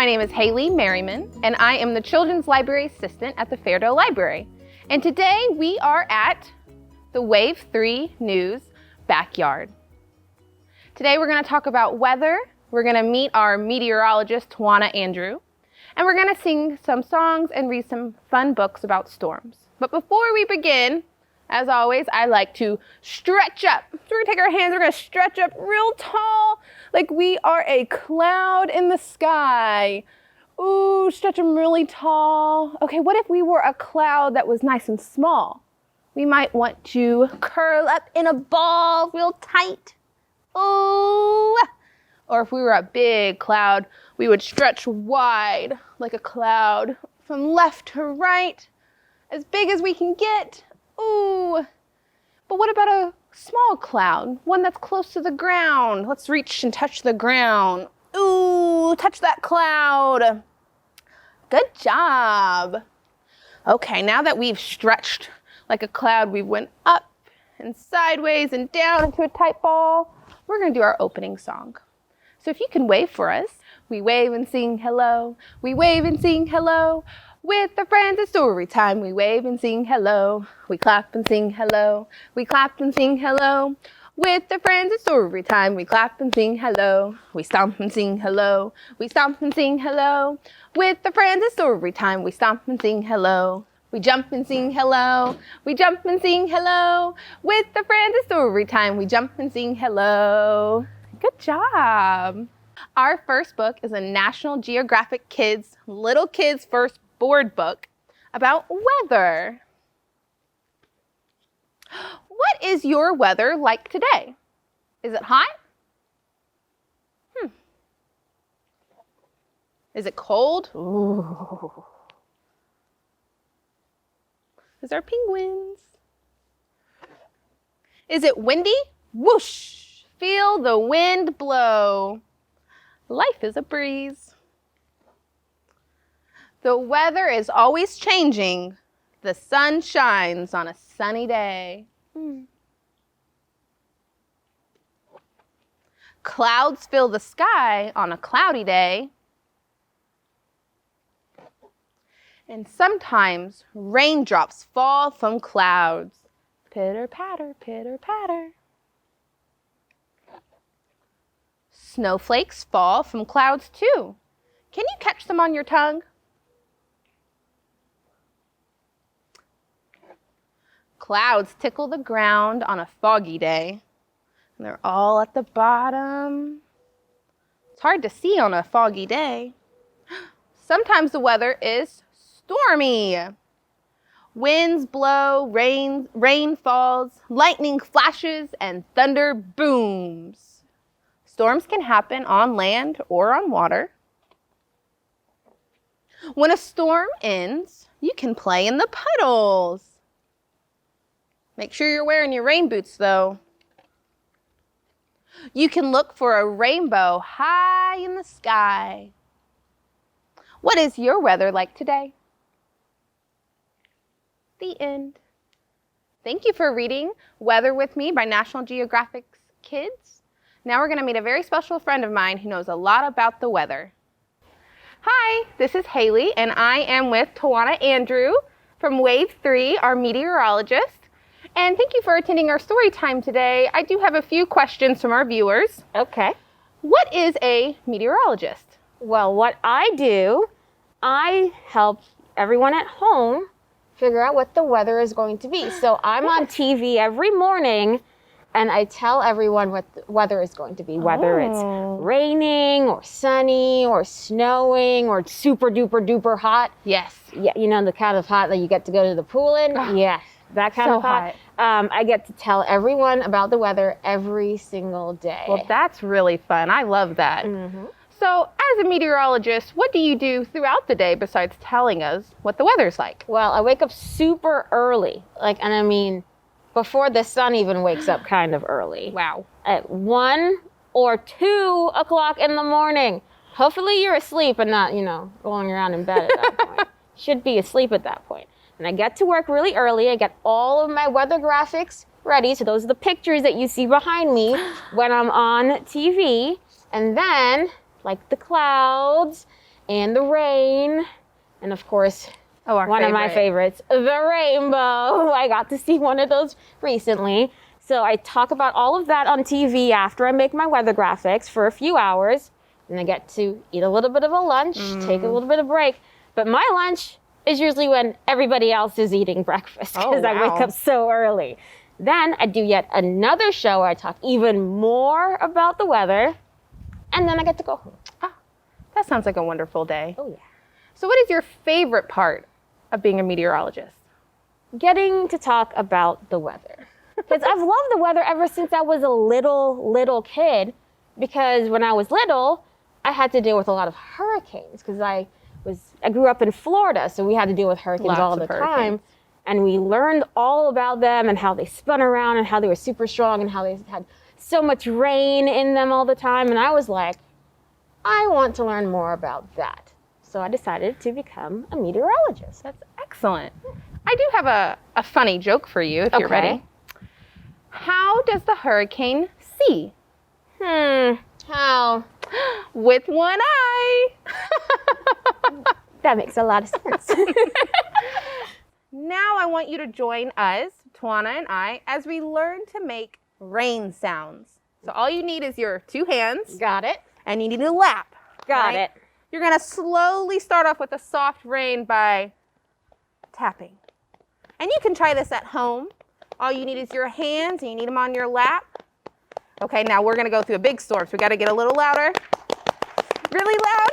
My name is Hailey Merriman, and I am the Children's Library Assistant at the Fairdale Library. And today we are at the Wave3 News backyard. Today we're going to talk about weather, we're going to meet our meteorologist, Tawana Andrew, and we're going to sing some songs and read some fun books about storms. But before we begin, as always, I like to stretch up. So we're going to take our hands, we're going to stretch up real tall, like we are a cloud in the sky. Ooh, stretch them really tall. Okay, what if we were a cloud that was nice and small? We might want to curl up in a ball real tight. Ooh. Or if we were a big cloud, we would stretch wide like a cloud from left to right, as big as we can get. Ooh. But what about a small cloud, one that's close to the ground? Let's reach and touch the ground. Ooh, touch that cloud. Good job. Okay, now that we've stretched like a cloud, we went up and sideways and down into a tight ball, we're going to do our opening song. So if you can wave for us. We wave and sing hello. We wave and sing hello. With our friends at Storytime, we wave and sing hello. We clap and sing hello. We clap and sing hello. With our friends at Storytime, we clap and sing hello. We stomp and sing hello. We stomp and sing hello. With our friends at Storytime, we stomp and sing hello. We jump and sing hello. We jump and sing hello. With our friends at Storytime, we jump and sing hello. Good job. Our first book is a National Geographic Little Kids First Board book about weather. What is your weather like today? Is it hot? Is it cold? Ooh. Is there penguins? Is it windy? Whoosh! Feel the wind blow. Life is a breeze. The weather is always changing. The sun shines on a sunny day. Clouds fill the sky on a cloudy day. And sometimes raindrops fall from clouds. Pitter patter, pitter patter. Snowflakes fall from clouds too. Can you catch them on your tongue? Clouds tickle the ground on a foggy day. And they're all at the bottom. It's hard to see on a foggy day. Sometimes the weather is stormy. Winds blow, rain falls, lightning flashes, and thunder booms. Storms can happen on land or on water. When a storm ends, you can play in the puddles. Make sure you're wearing your rain boots, though. You can look for a rainbow high in the sky. What is your weather like today? The end. Thank you for reading Weather with Me by National Geographic's Kids. Now we're going to meet a very special friend of mine who knows a lot about the weather. Hi, this is Hailey, and I am with Tawana Andrew from Wave3, our meteorologist. And thank you for attending our story time today. I do have a few questions from our viewers. Okay. What is a meteorologist? Well, what I do, I help everyone at home figure out what the weather is going to be. So I'm on TV every morning, and I tell everyone what the weather is going to be, whether it's raining or sunny or snowing or super duper duper hot. Yes. Yeah, you know, the kind of hot that you get to go to the pool in? Yeah, that kind of hot. I get to tell everyone about the weather every single day. Well, that's really fun. I love that. Mm-hmm. So, as a meteorologist, what do you do throughout the day besides telling us what the weather's like? Well, I wake up super early. And I mean, before the sun even wakes up kind of early. Wow. At 1 or 2 o'clock in the morning. Hopefully you're asleep and not, rolling around in bed at that point. Should be asleep at that point. And I get to work really early. I get all of my weather graphics ready. So those are the pictures that you see behind me when I'm on TV. And then, like the clouds and the rain, and of course, one of my favorites, the rainbow. I got to see one of those recently. So I talk about all of that on TV after I make my weather graphics for a few hours. And I get to eat a little bit of a lunch, take a little bit of break. But my lunch is usually when everybody else is eating breakfast because I wake up so early. Then I do yet another show where I talk even more about the weather. And then I get to go home. Ah, that sounds like a wonderful day. Oh, yeah. So what is your favorite part of being a meteorologist? Getting to talk about the weather. Because I've loved the weather ever since I was a little kid. Because when I was little, I had to deal with a lot of hurricanes. Because I grew up in Florida, so we had to deal with hurricanes all the time. And we learned all about them and how they spun around and how they were super strong and how they had so much rain in them all the time. And I was like, I want to learn more about that. So I decided to become a meteorologist. That's excellent. I do have a funny joke for you if you're ready. How does the hurricane see? How? With one eye. That makes a lot of sense. Now I want you to join us, Tawana and I, as we learn to make rain sounds. So all you need is your two hands. Got it. And you need a lap. Got it. You're going to slowly start off with a soft rain by tapping. And you can try this at home. All you need is your hands, and you need them on your lap. Okay, now we're going to go through a big storm, so we got to get a little louder. Really loud.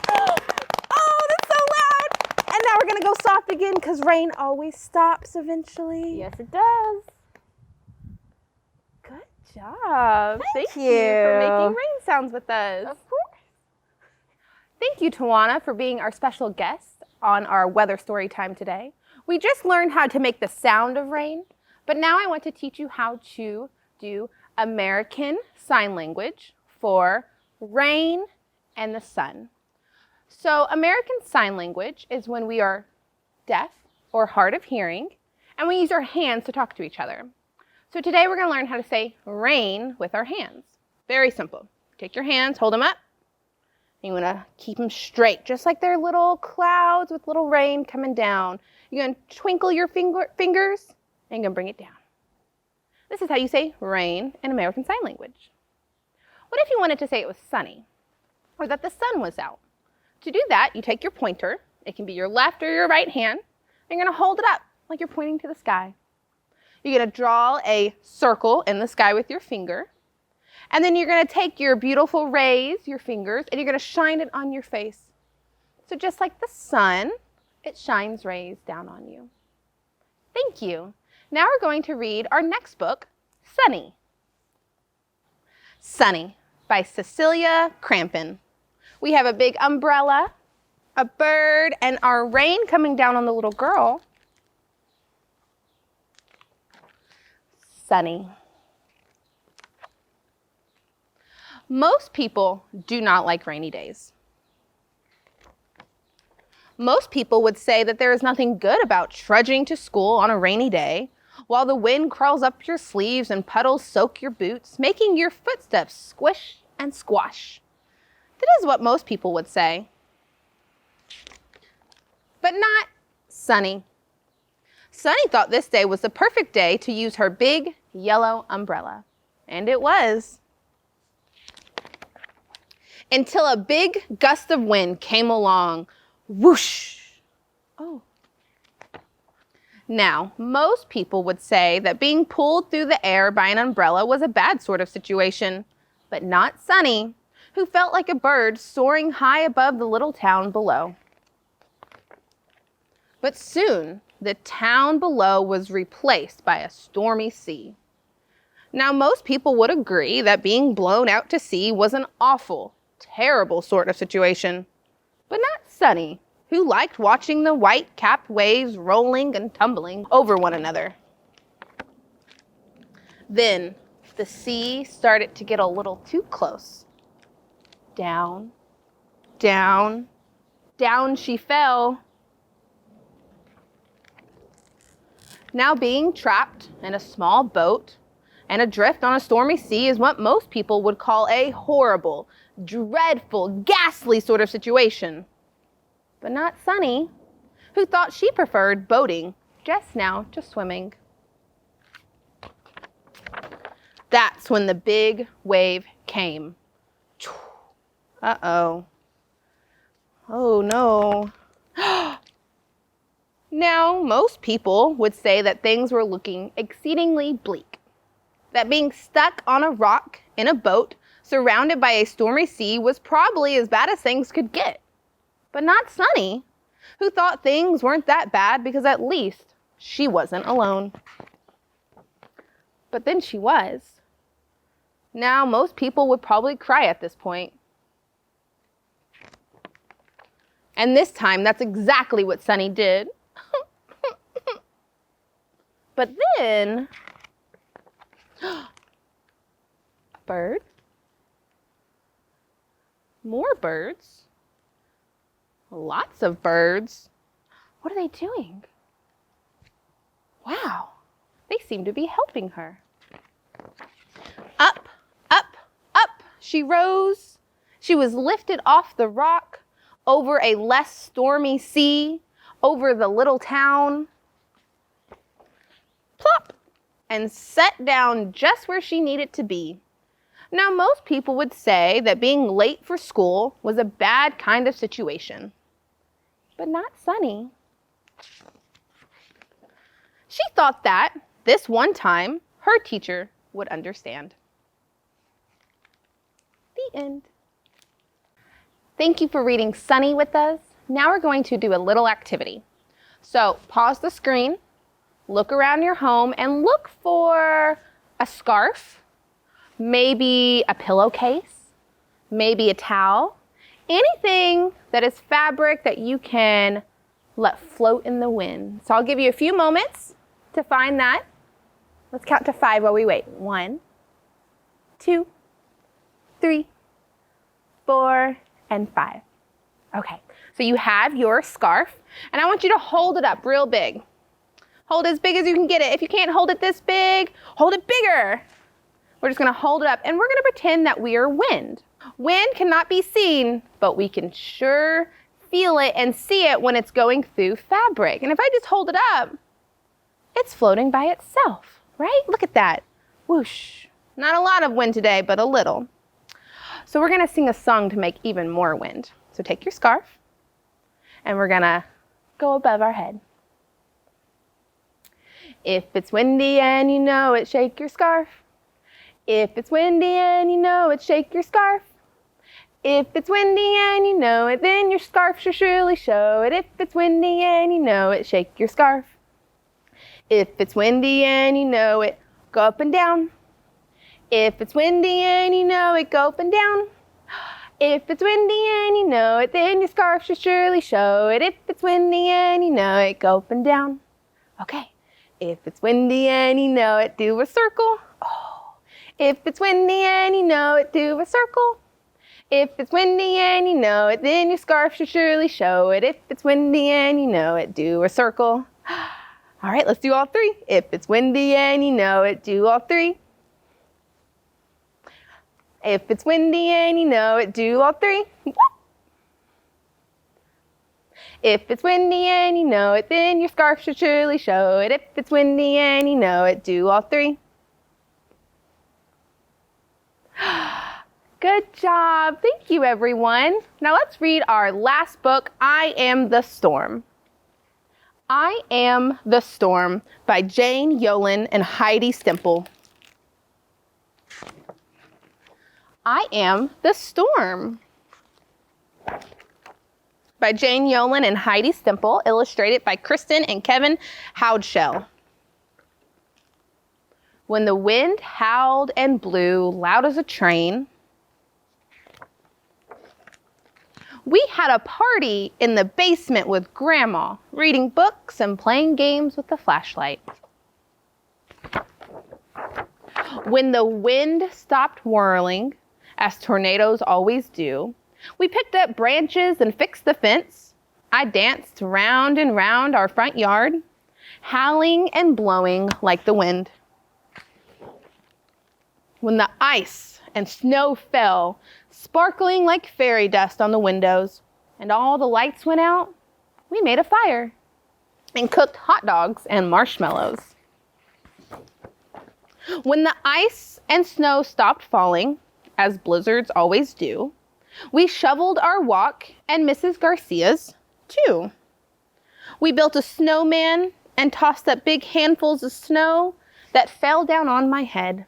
Oh, that's so loud. And now we're going to go soft again because rain always stops eventually. Yes, it does. Good job. Thank you for making rain sounds with us. Of course. Thank you, Tawana, for being our special guest on our weather story time today. We just learned how to make the sound of rain, but now I want to teach you how to do American Sign Language for rain and the sun. So American Sign Language is when we are deaf or hard of hearing, and we use our hands to talk to each other. So today we're going to learn how to say rain with our hands. Very simple. Take your hands, hold them up. You want to keep them straight, just like they're little clouds with little rain coming down. You're going to twinkle your fingers, and you're going to bring it down. This is how you say rain in American Sign Language. What if you wanted to say it was sunny, or that the sun was out? To do that, you take your pointer. It can be your left or your right hand. And you're going to hold it up like you're pointing to the sky. You're going to draw a circle in the sky with your finger. And then you're going to take your beautiful rays, your fingers, and you're going to shine it on your face. So just like the sun, it shines rays down on you. Thank you. Now we're going to read our next book, Sunny. Sunny by Cecilia Crampin. We have a big umbrella, a bird, and our rain coming down on the little girl. Sunny. Most people do not like rainy days. Most people would say that there is nothing good about trudging to school on a rainy day while the wind crawls up your sleeves and puddles soak your boots, making your footsteps squish and squash. That is what most people would say. But not Sunny. Sunny thought this day was the perfect day to use her big yellow umbrella. And it was. Until a big gust of wind came along. Whoosh! Oh. Now, most people would say that being pulled through the air by an umbrella was a bad sort of situation, but not Sunny, who felt like a bird soaring high above the little town below. But soon, the town below was replaced by a stormy sea. Now, most people would agree that being blown out to sea was an awful, terrible sort of situation, but not Sunny, who liked watching the white-capped waves rolling and tumbling over one another. Then the sea started to get a little too close. Down, down, down she fell. Now being trapped in a small boat and adrift on a stormy sea is what most people would call a horrible, dreadful, ghastly sort of situation. But not Sunny, who thought she preferred boating just now to swimming. That's when the big wave came. Uh-oh. Oh no. Now, most people would say that things were looking exceedingly bleak. That being stuck on a rock in a boat surrounded by a stormy sea was probably as bad as things could get. But not Sunny, who thought things weren't that bad because at least she wasn't alone. But then she was. Now, most people would probably cry at this point. And this time, that's exactly what Sunny did. But then, a bird, more birds, lots of birds. What are they doing? Wow, they seem to be helping her. Up, up, up, she rose. She was lifted off the rock, over a less stormy sea, over the little town. Plop! And set down just where she needed to be. Now, most people would say that being late for school was a bad kind of situation. But not Sunny. She thought that, this one time, her teacher would understand. The end. Thank you for reading Sunny with us. Now we're going to do a little activity. So, pause the screen. Look around your home and look for a scarf, maybe a pillowcase, maybe a towel, anything that is fabric that you can let float in the wind. So I'll give you a few moments to find that. Let's count to 5 while we wait. 1, 2, 3, 4, and 5. Okay, so you have your scarf, and I want you to hold it up real big. Hold it as big as you can get it. If you can't hold it this big, hold it bigger. We're just gonna hold it up and we're gonna pretend that we are wind. Wind cannot be seen, but we can sure feel it and see it when it's going through fabric. And if I just hold it up, it's floating by itself, right? Look at that. Whoosh. Not a lot of wind today, but a little. So we're gonna sing a song to make even more wind. So take your scarf and we're gonna go above our head. If it's windy and you know it, shake your scarf. If it's windy and you know it, shake your scarf. If it's windy and you know it, then your scarf should surely show it. If it's windy and you know it, shake your scarf. If it's windy and you know it, go up and down. If it's windy and you know it, go up and down. If it's windy and you know it, then your scarf should surely show it. If it's windy and you know it, go up and down. Okay. If it's windy and you know it, do a circle. Oh. If it's windy and you know it, do a circle. If it's windy and you know it, then your scarf should surely show it. If it's windy and you know it, do a circle. All right, let's do all 3. If it's windy and you know it, do all 3. If it's windy and you know it, do all 3. If it's windy and you know it, then your scarf should surely show it. If it's windy and you know it, do all 3. Good job. Thank you, everyone. Now let's read our last book, I Am the Storm. I Am the Storm by Jane Yolen and Heidi Stemple. I Am the Storm by Jane Yolen and Heidi Stemple, illustrated by Kristen and Kevin Houdshell. When the wind howled and blew loud as a train, we had a party in the basement with Grandma, reading books and playing games with the flashlight. When the wind stopped whirling, as tornadoes always do, we picked up branches and fixed the fence. I danced round and round our front yard, howling and blowing like the wind. When the ice and snow fell, sparkling like fairy dust on the windows, and all the lights went out, we made a fire and cooked hot dogs and marshmallows. When the ice and snow stopped falling, as blizzards always do, we shoveled our walk and Mrs. Garcia's too. We built a snowman and tossed up big handfuls of snow that fell down on my head.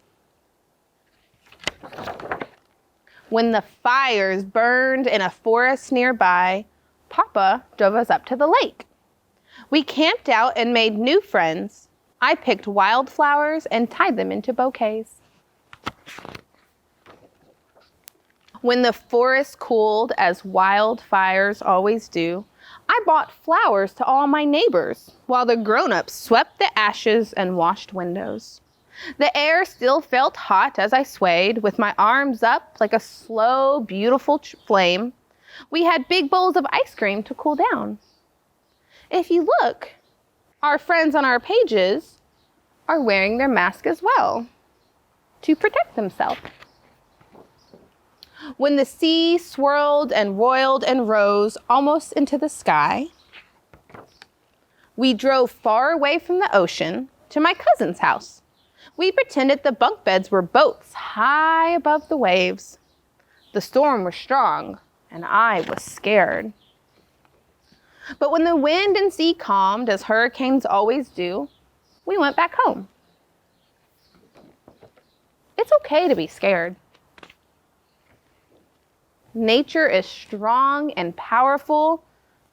When the fires burned in a forest nearby, Papa drove us up to the lake. We camped out and made new friends. I picked wildflowers and tied them into bouquets. When the forest cooled, as wildfires always do, I bought flowers to all my neighbors, while the grown-ups swept the ashes and washed windows. The air still felt hot as I swayed, with my arms up like a slow, beautiful flame. We had big bowls of ice cream to cool down. If you look, our friends on our pages are wearing their mask as well to protect themselves. When the sea swirled and roiled and rose almost into the sky, we drove far away from the ocean to my cousin's house. We pretended the bunk beds were boats high above the waves. The storm was strong, and I was scared. But when the wind and sea calmed, as hurricanes always do, we went back home. It's okay to be scared. Nature is strong and powerful,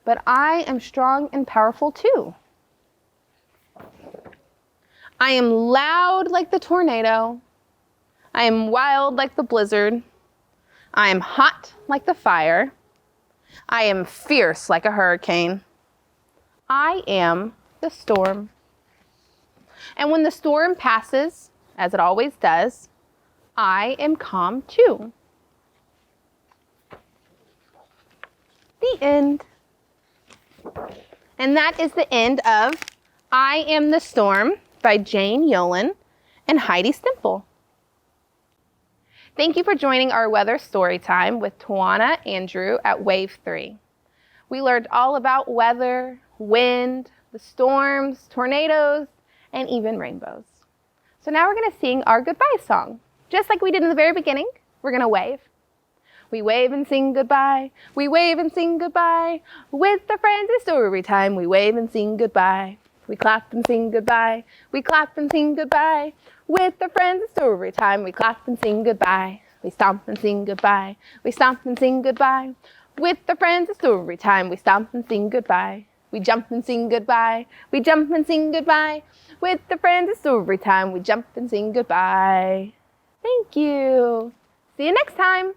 but I am strong and powerful too. I am loud like the tornado. I am wild like the blizzard. I am hot like the fire. I am fierce like a hurricane. I am the storm. And when the storm passes, as it always does, I am calm too. The end. And that is the end of I Am the Storm by Jane Yolen and Heidi Stemple. Thank you for joining our weather story time with Tawana Andrew at Wave3. We learned all about weather, wind, the storms, tornadoes, and even rainbows. So now we're going to sing our goodbye song. Just like we did in the very beginning, we're going to wave. We wave and sing goodbye. We wave and sing goodbye. With our friends it's story time. We wave and sing goodbye. We clap and sing goodbye. We clap and sing goodbye. With our friends it's story time. We clap and sing goodbye. We stomp and sing goodbye. We stomp and sing goodbye. With our friends it's story time. We stomp and sing goodbye. We jump and sing goodbye. We jump and sing goodbye. With our friends it's story time. We jump and sing goodbye. Thank you. See you next time.